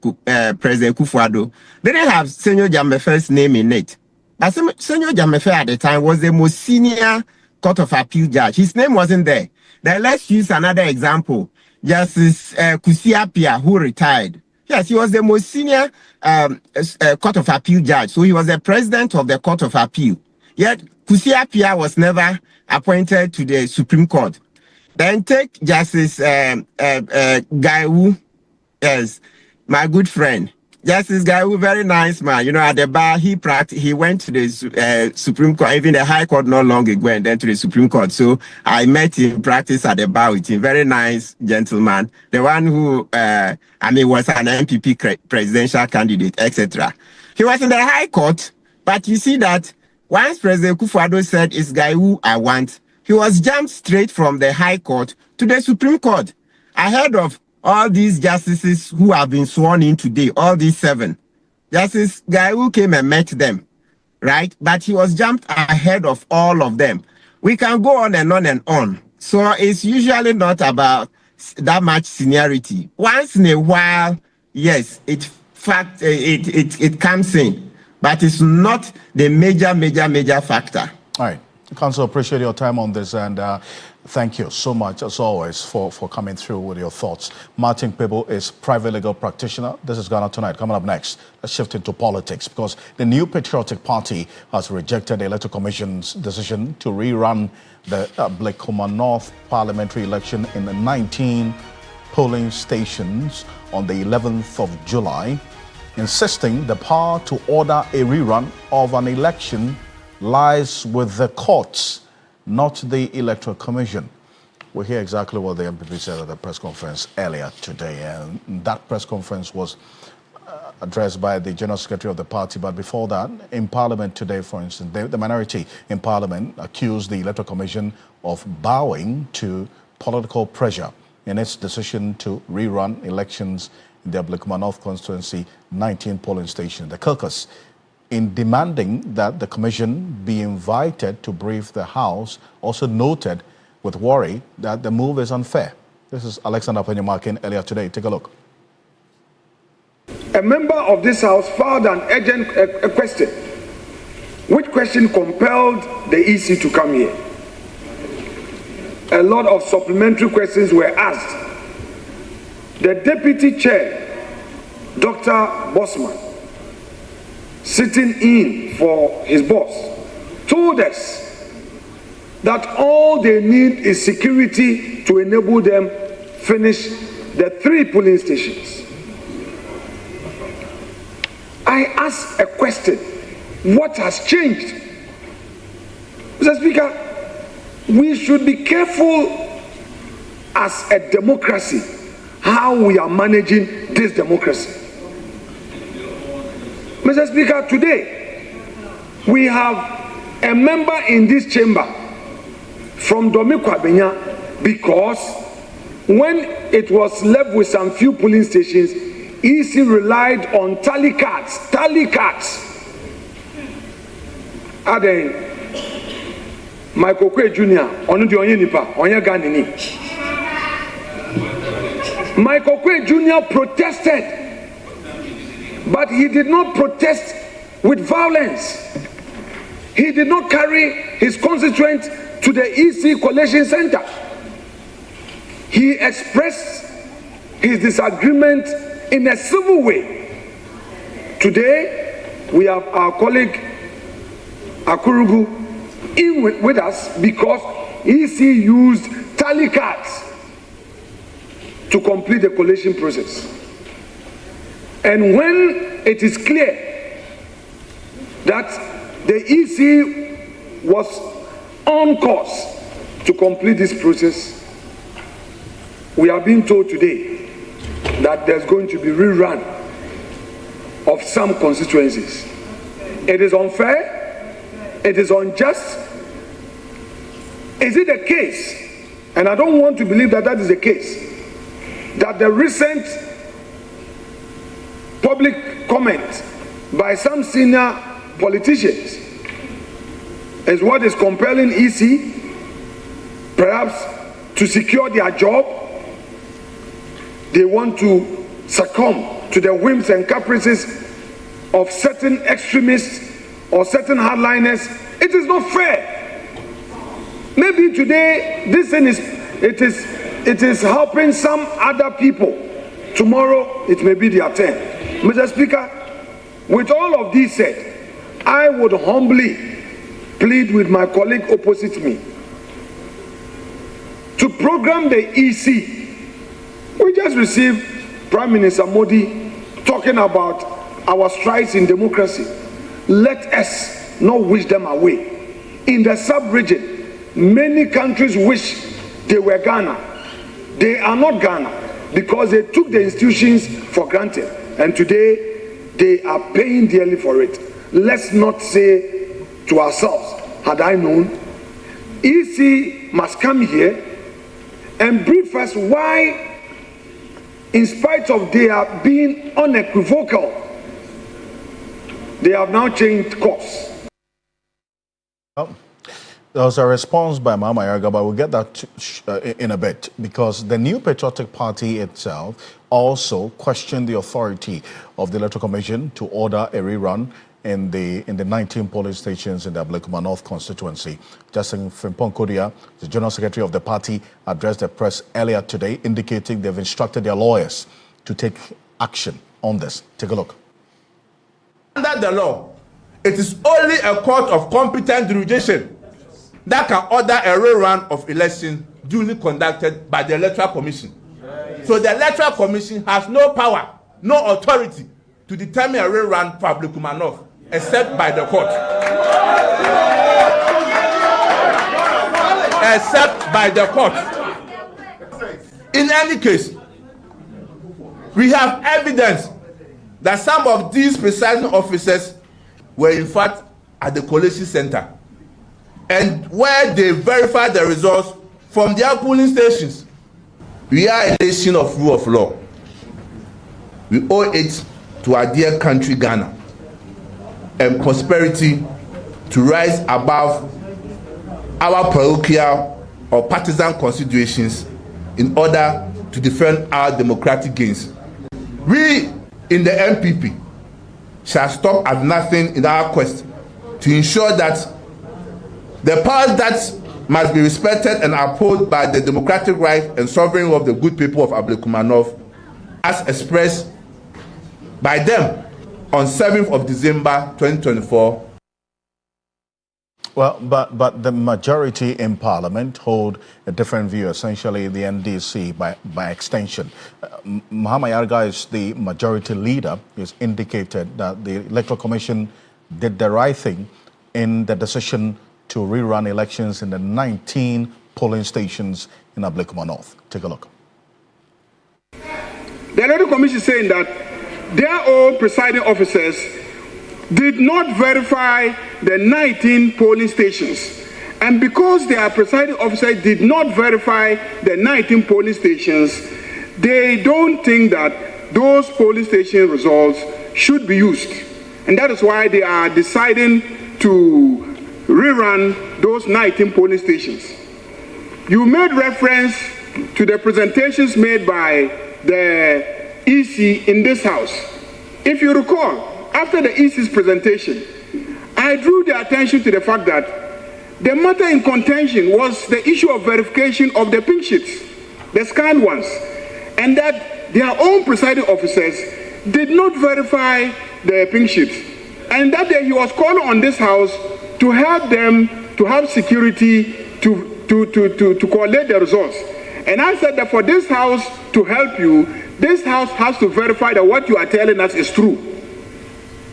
Speaker 14: President Akufo-Addo didn't have Senior Dzamefer's name in it. But Senior Dzamefe at the time was the most senior Court of Appeal judge. His name wasn't there. Then let's use another example. Justice Kusiapia, who retired. Yes, he was the most senior Court of Appeal judge. So he was the president of the Court of Appeal. Yet Kusiapia was never appointed to the Supreme Court. Then take Justice Gaiwu, yes, my good friend. Justice Gaiwu, very nice man. At the bar, he went to the Supreme Court, even the High Court not long ago, and then to the Supreme Court. So I met him in practice at the bar with him. Very nice gentleman. The one who, was an MPP presidential candidate, etc. He was in the High Court, but you see that once President Akufo-Addo said, "It's Gaiwu I want," he was jumped straight from the High Court to the Supreme Court, ahead of all these justices who have been sworn in today, all these 7. Justice Gaiwu came and met them, right? But he was jumped ahead of all of them. We can go on and on and on. So it's usually not about that much seniority. Once in a while, yes, it fact it comes in, but it's not the major factor.
Speaker 3: All right. Council, appreciate your time on this, and thank you so much, as always, for coming through with your thoughts. Martin Pebo is private legal practitioner. This is Ghana Tonight. Coming up next, let's shift into politics, because the New Patriotic Party has rejected the Electoral Commission's decision to rerun the Blekoma North parliamentary election in the 19 polling stations on the 11th of July, insisting the power to order a rerun of an election lies with the courts, not the Electoral Commission. We'll hear exactly what the MPP said at the press conference earlier today, and that press conference was addressed by the General Secretary of the party. But before that, in Parliament today, for instance, the minority in Parliament accused the Electoral Commission of bowing to political pressure in its decision to rerun elections in the Blekoma North constituency 19 polling station. The caucus, in demanding that the commission be invited to brief the House, also noted with worry that the move is unfair. This is Alexander Penyumakin earlier today. Take a look.
Speaker 8: A member of this House filed an urgent question, which question compelled the EC to come here. A lot of supplementary questions were asked. The Deputy Chair, Dr. Bosman, sitting in for his boss, told us that all they need is security to enable them finish the 3 polling stations. I asked a question: what has changed? Mr. Speaker, we should be careful as a democracy how we are managing this democracy. Mr. Speaker, today we have a member in this chamber from Domikwa because when it was left with some few polling stations, EC relied on tally cards. And then Michael Kwe Jr. on the Onyenipa, Onya Ganini. Michael Kwe Jr. protested, but he did not protest with violence. He did not carry his constituent to the EC Collation Center. He expressed his disagreement in a civil way. Today, we have our colleague Akurugu in with us because EC used tally cards to complete the collation process. And when it is clear that the EC was on course to complete this process, we are being told today that there's going to be rerun of some constituencies. It is unfair, it is unjust. Is it the case, and I don't want to believe that that is the case, that the recent public comment by some senior politicians is what is compelling EC perhaps to secure their job? They want to succumb to the whims and caprices of certain extremists or certain hardliners. It is not fair. Maybe today this thing it is helping some other people. Tomorrow it may be their turn. Mr. Speaker, with all of this said, I would humbly plead with my colleague opposite me to program the EC. We just received Prime Minister Modi talking about our strides in democracy. Let us not wish them away. In the sub-region, many countries wish they were Ghana. They are not Ghana because they took the institutions for granted, and today they are paying dearly for it. Let's not say to ourselves, had I known. EC must come here and brief us why, in spite of their being unequivocal, they have now changed course.
Speaker 3: Well, There was a response by Mama Yarga, but we'll get that in a bit, because the New Patriotic Party itself also questioned the authority of the Electoral Commission to order a rerun in the 19 polling stations in the Ablekuma North constituency. Justin Frimpong-Kodia, the General Secretary of the party, addressed the press earlier today, indicating they've instructed their lawyers to take action on this. Take a look.
Speaker 15: Under the law, it is only a court of competent jurisdiction that can order a rerun of elections duly conducted by the Electoral Commission. So the Electoral Commission has no power, no authority to determine a rerun for Ablekuma North, except by the court. Except by the court. In any case, we have evidence that some of these presiding officers were in fact at the collation center, and where they verified the results from their polling stations. We are a nation of rule of law. We owe it to our dear country Ghana and prosperity to rise above our parochial or partisan considerations in order to defend our democratic gains. We in the MPP shall stop at nothing in our quest to ensure that the powers that must be respected and upheld by the democratic right and sovereignty of the good people of Ablekuma North, as expressed by them on 7th of December 2024.
Speaker 3: Well, but the majority in Parliament hold a different view, essentially the NDC by extension. Mahama Yarga is the majority leader. He's indicated that the Electoral Commission did the right thing in the decision to rerun elections in the 19 polling stations in Ablekuma North. Take a look.
Speaker 8: The Electoral Commission is saying that their own presiding officers did not verify the 19 polling stations. And because their presiding officer did not verify the 19 polling stations, they don't think that those polling station results should be used. And that is why they are deciding to rerun those 19 polling stations. You made reference to the presentations made by the EC in this house. If you recall, after the EC's presentation, I drew the attention to the fact that the matter in contention was the issue of verification of the pink sheets, the scanned ones, and that their own presiding officers did not verify the pink sheets. And that day he was calling on this house to help them to have security to collect the results. And I said that for this house to help you, this house has to verify that what you are telling us is true.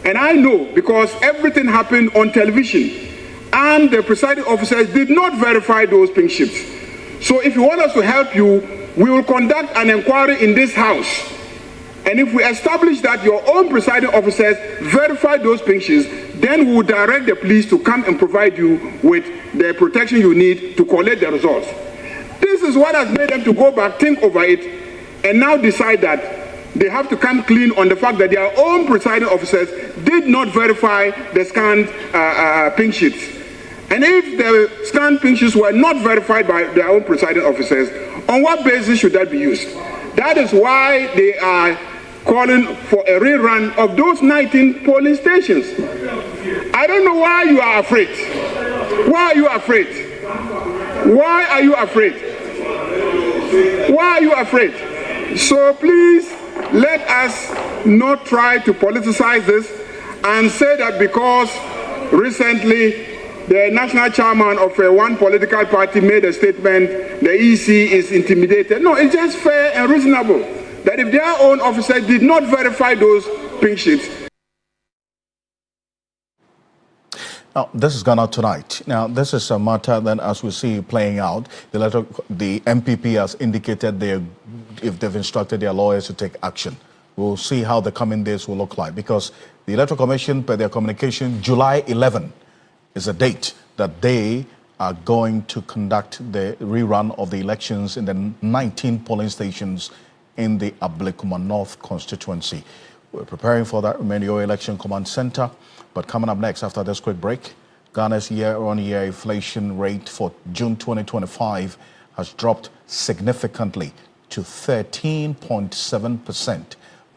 Speaker 8: And I know because everything happened on television and the presiding officers did not verify those pink sheets. So if you want us to help you, we will conduct an inquiry in this house. And if we establish that your own presiding officers verify those pink sheets, then we will direct the police to come and provide you with the protection you need to collect the results. This is what has made them to go back, think over it, and now decide that they have to come clean on the fact that their own presiding officers did not verify the scanned pink sheets. And if the scanned pink sheets were not verified by their own presiding officers, on what basis should that be used? That is why they are calling for a rerun of those 19 polling stations. I don't know why you are afraid. Why are you afraid? Why are you afraid? Why are you afraid? So please, let us not try to politicize this and say that because recently the national chairman of one political party made a statement, the EC is intimidated. No, it's just fair and reasonable that if their own officer did not verify those pink sheets.
Speaker 3: Now, this is Ghana Tonight. Now, this is a matter then, as we see playing out, the MPP has indicated if they've instructed their lawyers to take action. We'll see how the coming days will look like, because the Electoral Commission, per their communication, July 11 is a date that they are going to conduct the rerun of the elections in the 19 polling stations in the Ablekuma North constituency. We're preparing for that in the Election Command Center. But coming up next, after this quick break, Ghana's year-on-year inflation rate for June 2025 has dropped significantly to 13.7%,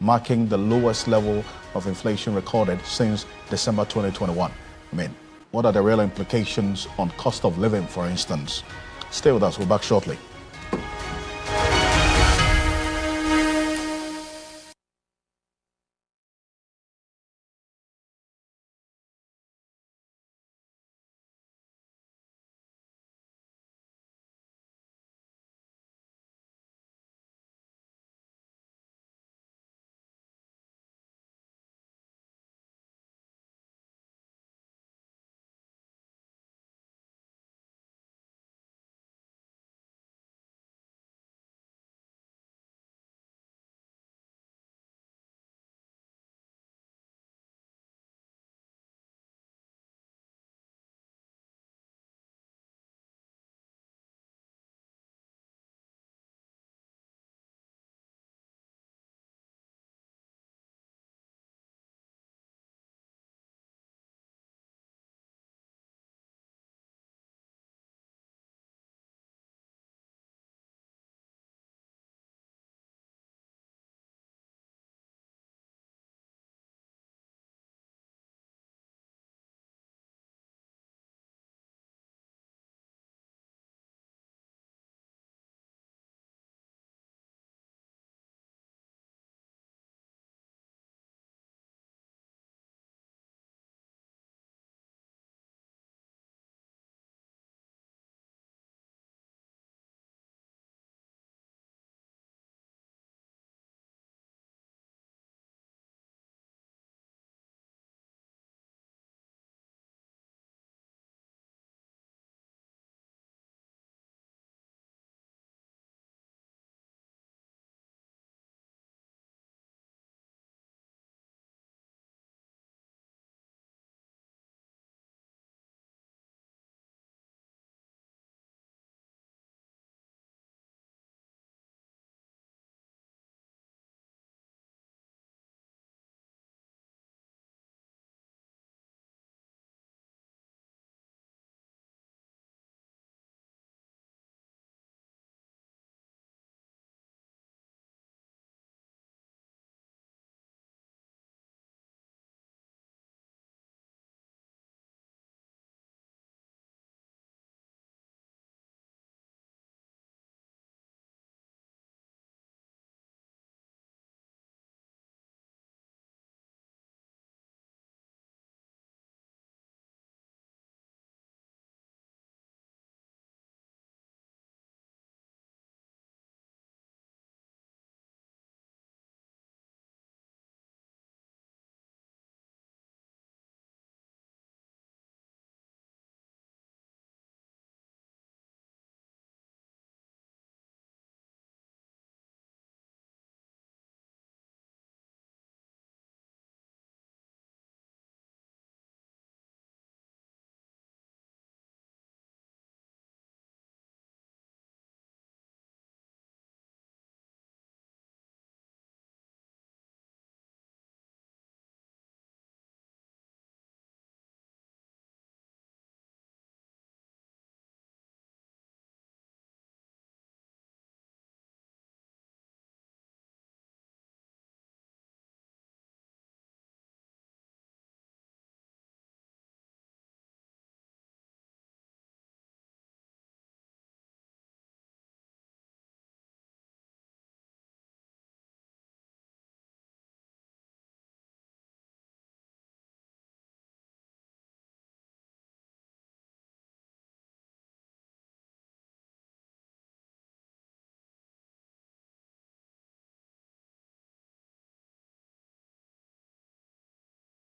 Speaker 3: marking the lowest level of inflation recorded since December 2021. I mean, what are the real implications on cost of living, for instance? Stay with us. We're back shortly.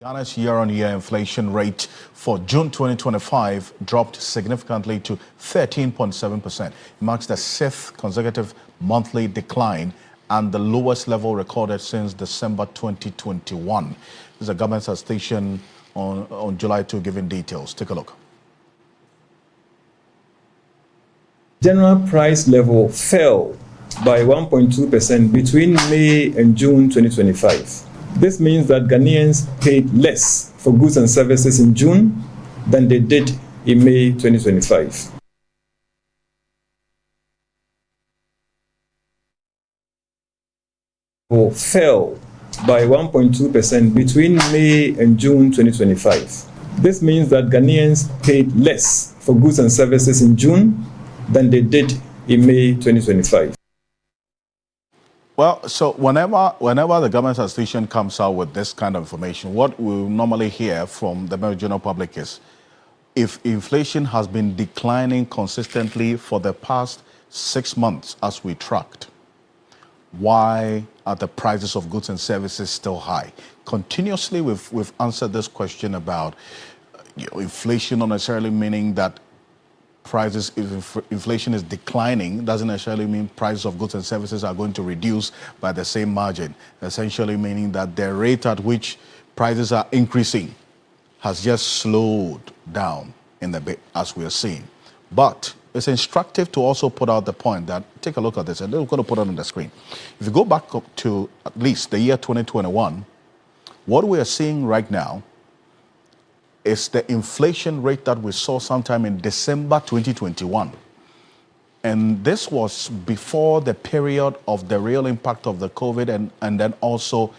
Speaker 3: Ghana's year-on-year inflation rate for June 2025 dropped significantly to 13.7%. It marks the sixth consecutive monthly decline and the lowest level recorded since December 2021. This is a government station on July 2 giving details. Take a look.
Speaker 16: General price level fell by 1.2% between May and June 2025. This means that Ghanaians paid less for goods and services in June than they did in May 2025. Fell by 1.2% between May and June 2025. This means that Ghanaians paid less for goods and services in June than they did in May 2025.
Speaker 3: Well, so whenever the government administration comes out with this kind of information, what we normally hear from the general public is, if inflation has been declining consistently for the past 6 months as we tracked, why are the prices of goods and services still high? Continuously, we've answered this question about inflation, not necessarily meaning that prices, if inflation is declining, doesn't necessarily mean prices of goods and services are going to reduce by the same margin, essentially meaning that the rate at which prices are increasing has just slowed down in the bit as we are seeing. But it's instructive to also put out the point that, take a look at this, and we're going to put it on the screen. If you go back up to at least the year 2021, what we are seeing right now is the inflation rate that we saw sometime in December 2021. And this was before the period of the real impact of the COVID and then also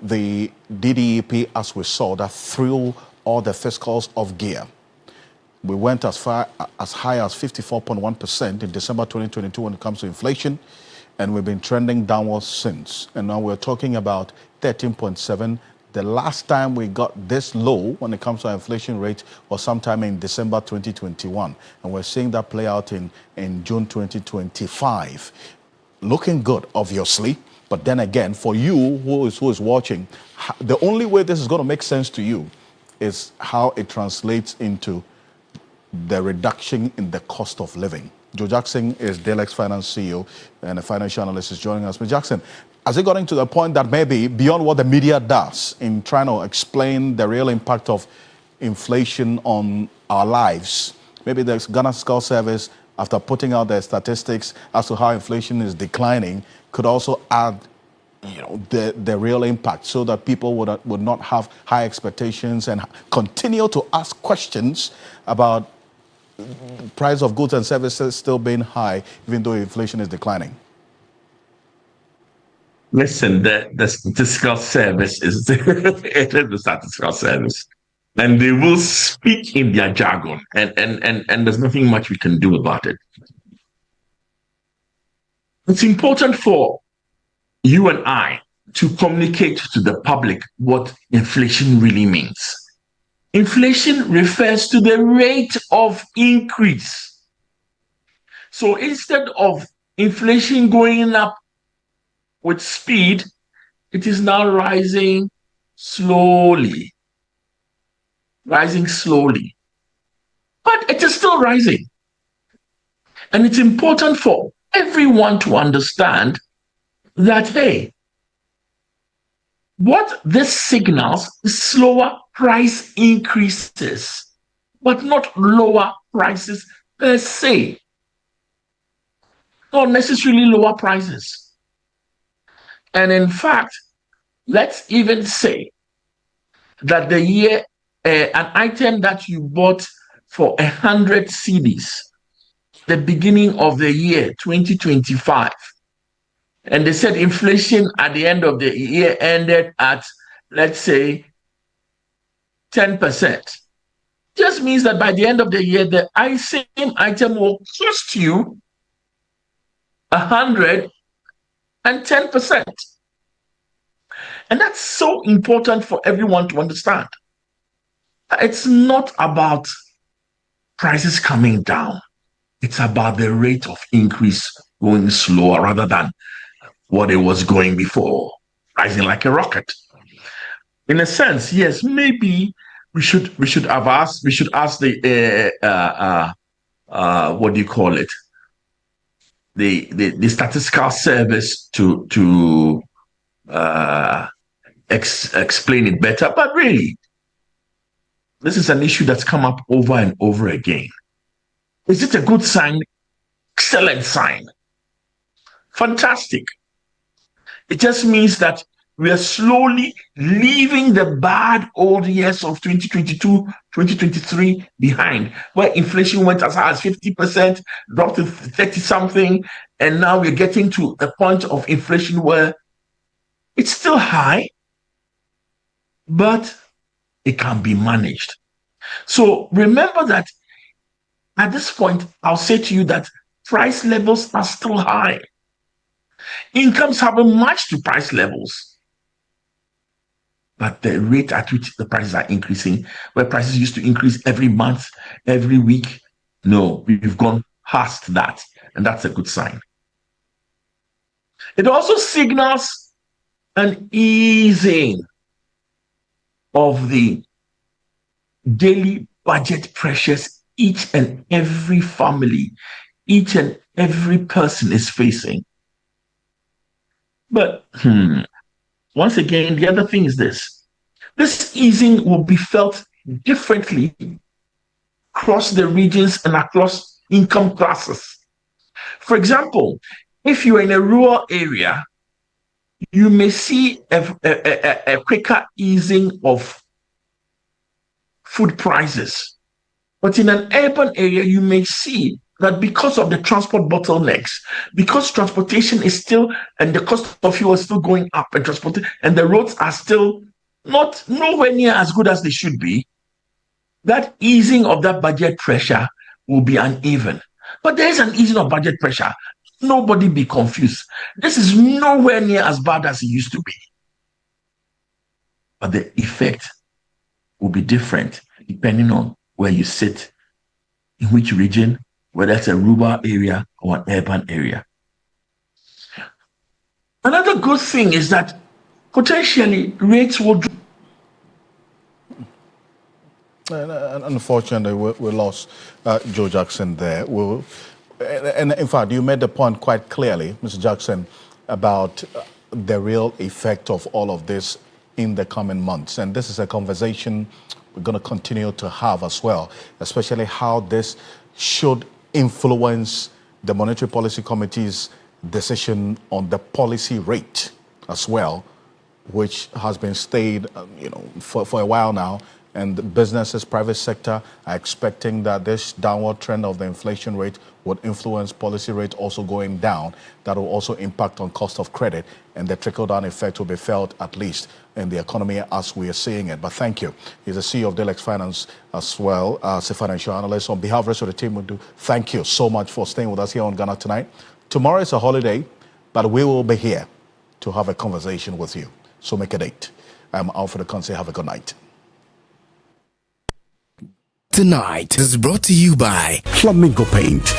Speaker 3: the DDEP, as we saw, that threw all the fiscals off gear. We went as high as 54.1% in December 2022 when it comes to inflation, and we've been trending downwards since. And now we're talking about 13.7. The last time we got this low when it comes to our inflation rate was sometime in December 2021. And we're seeing that play out in June 2025. Looking good, obviously. But then again, for you who is watching, the only way this is going to make sense to you is how it translates into the reduction in the cost of living. Joe Jackson is Delex Finance CEO and a financial analyst is joining us. Mr. Jackson, has it gotten to the point that maybe beyond what the media does in trying to explain the real impact of inflation on our lives, maybe the Ghana Fiscal Service, after putting out their statistics as to how inflation is declining, could also add the real impact so that people would not have high expectations and continue to ask questions about price of goods and services still being high, even though inflation is declining?
Speaker 17: Listen, the statistical service is the statistical service, and they will speak in their jargon, and there's nothing much we can do about it. It's important for you and I to communicate to the public what inflation really means. Inflation refers to the rate of increase. So instead of inflation going up with speed, it is now rising slowly. Rising slowly. But it is still rising. And it's important for everyone to understand that, hey, what this signals is slower price increases, but not lower prices per se. Not necessarily lower prices. And in fact, let's even say that the year, an item that you bought for 100 cedis, the beginning of the year 2025, and they said inflation at the end of the year ended at, let's say, 10%. Just means that by the end of the year, the same item will cost you 110%. And that's so important for everyone to understand. It's not about prices coming down. It's about the rate of increase going slower rather than what it was going before, rising like a rocket. In a sense, yes, maybe we should ask the what do you call it? The statistical service to explain it better. But really, this is an issue that's come up over and over again. Is it a good sign? Excellent sign. Fantastic. It just means that we are slowly leaving the bad old years of 2022, 2023 behind, where inflation went as high as 50%, dropped to 30 something, and now we're getting to a point of inflation where it's still high, but it can be managed. So remember that at this point, I'll say to you that price levels are still high. Incomes haven't matched to price levels. But the rate at which the prices are increasing, where prices used to increase every month, every week, no, we've gone past that. And that's a good sign. It also signals an easing of the daily budget pressures each and every family, each and every person is facing. But once again, the other thing is this. This easing will be felt differently across the regions and across income classes. For example, if you're in a rural area, you may see a quicker easing of food prices. But in an urban area, you may see that because of the transport bottlenecks, because transportation is still, and the cost of fuel is still going up, and the roads are still nowhere near as good as they should be, that easing of that budget pressure will be uneven. But there is an easing of budget pressure. Nobody be confused. This is nowhere near as bad as it used to be. But the effect will be different depending on where you sit, in which region, whether it's a rural area or an urban area. Another good thing is that potentially rates will drop.
Speaker 3: Unfortunately, we lost Joe Jackson there. And in fact, you made the point quite clearly, Mr. Jackson, about the real effect of all of this in the coming months. And this is a conversation we're going to continue to have as well, especially how this should influence the Monetary Policy Committee's decision on the policy rate as well, which has been stayed, for a while now. And the businesses, private sector are expecting that this downward trend of the inflation rate would influence policy rate also going down. That will also impact on cost of credit, and the trickle-down effect will be felt at least in the economy as we are seeing it. But thank you. He's the CEO of Delex Finance as well as a financial analyst. On behalf of the rest of the team, we do thank you so much for staying with us here on Ghana Tonight. Tomorrow is a holiday, but we will be here to have a conversation with you. So make a date. I'm Alfred Ocansey. Have a good night.
Speaker 1: Tonight is brought to you by Flamingo Paint.